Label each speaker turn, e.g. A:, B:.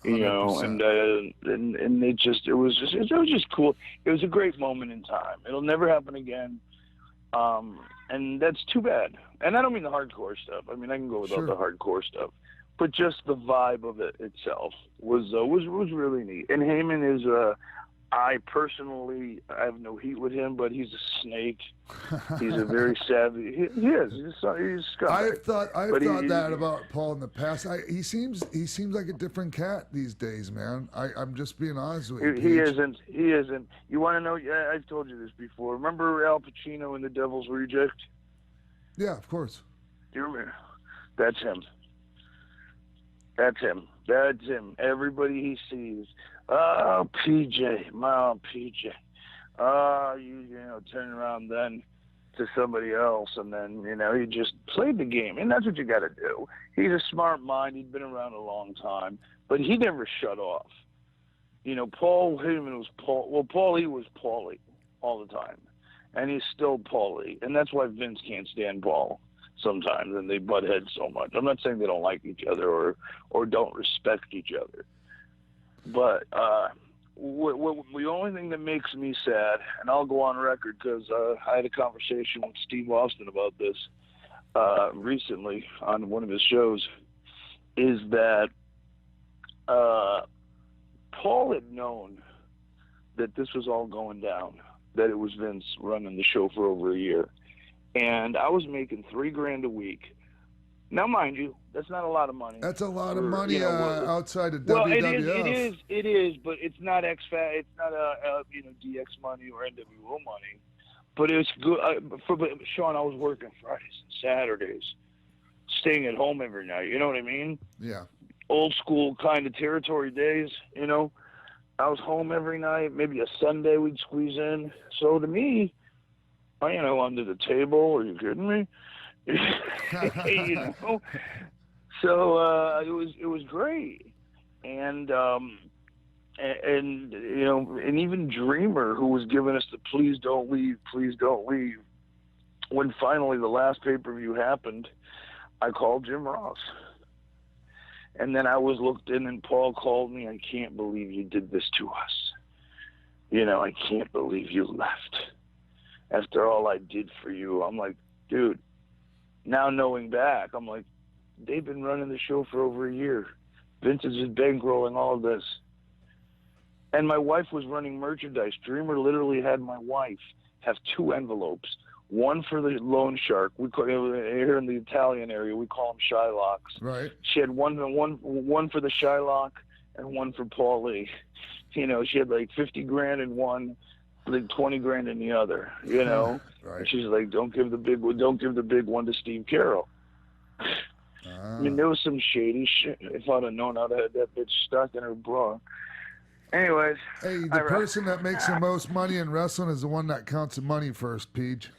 A: you know,
B: 100%.
A: and it was just cool. It was a great moment in time. It'll never happen again. And that's too bad. And I don't mean the hardcore stuff. I mean, I can go without the hardcore stuff, but just the vibe of it itself was really neat. And Heyman is I personally have no heat with him, but he's a snake. He's a very savvy. He is. He's a scumbag.
B: I've thought that about Paul in the past. He seems like a different cat these days, man. I'm just being honest with you.
A: He isn't. You want to know? I've told you this before. Remember Al Pacino in The Devil's Reject?
B: Yeah, of course.
A: Do you remember? That's him. Everybody he sees. Oh, PJ, my PJ. Oh, you know, turn around then to somebody else, and then, you know, he just played the game. And that's what you got to do. He's a smart mind. He'd been around a long time, but he never shut off. You know, Paul Heyman was Paul. Well, Paulie was Paulie all the time, and he's still Paulie. And that's why Vince can't stand Paul sometimes, and they butt heads so much. I'm not saying they don't like each other or don't respect each other. But the only thing that makes me sad, and I'll go on record because I had a conversation with Steve Austin about this recently on one of his shows, is that Paul had known that this was all going down, that it was Vince running the show for over a year. And I was making $3,000 a week. Now, mind you, that's not a lot of money.
B: That's a lot of money, you know, outside of
A: well,
B: WWF.
A: It is, but it's not X-Pac, it's not DX money or NWO money. But it's good. Sean, I was working Fridays and Saturdays, staying at home every night. You know what I mean?
B: Yeah.
A: Old school kind of territory days. You know, I was home every night. Maybe a Sunday we'd squeeze in. So to me, you know, under the table. Are you kidding me? You know, so it was great, and you know, and even Dreamer, who was giving us the please don't leave, when finally the last pay-per-view happened, I called Jim Ross, and then I was looked in, and Paul called me. I can't believe you did this to us. You know, I can't believe you left after all I did for you. I'm like, dude. Now knowing back, I'm like, they've been running the show for over a year. Vince is just bankrolling all of this. And my wife was running merchandise. Dreamer literally had my wife have 2 envelopes. One for the loan shark. We call, here in the Italian area, we call them Shylocks.
B: Right.
A: She had one for the Shylock and one for Paul Lee. You know, she had like $50,000 in one, like $20,000 in the other, you know.
B: Right.
A: And she's like, don't give the big one to Steve Carroll. I mean, there was some shady shit. If I'd have known, I'd have had that bitch stuck in her bra. Anyways.
B: Hey, the person that makes the most money in wrestling is the one that counts the money first, Peach.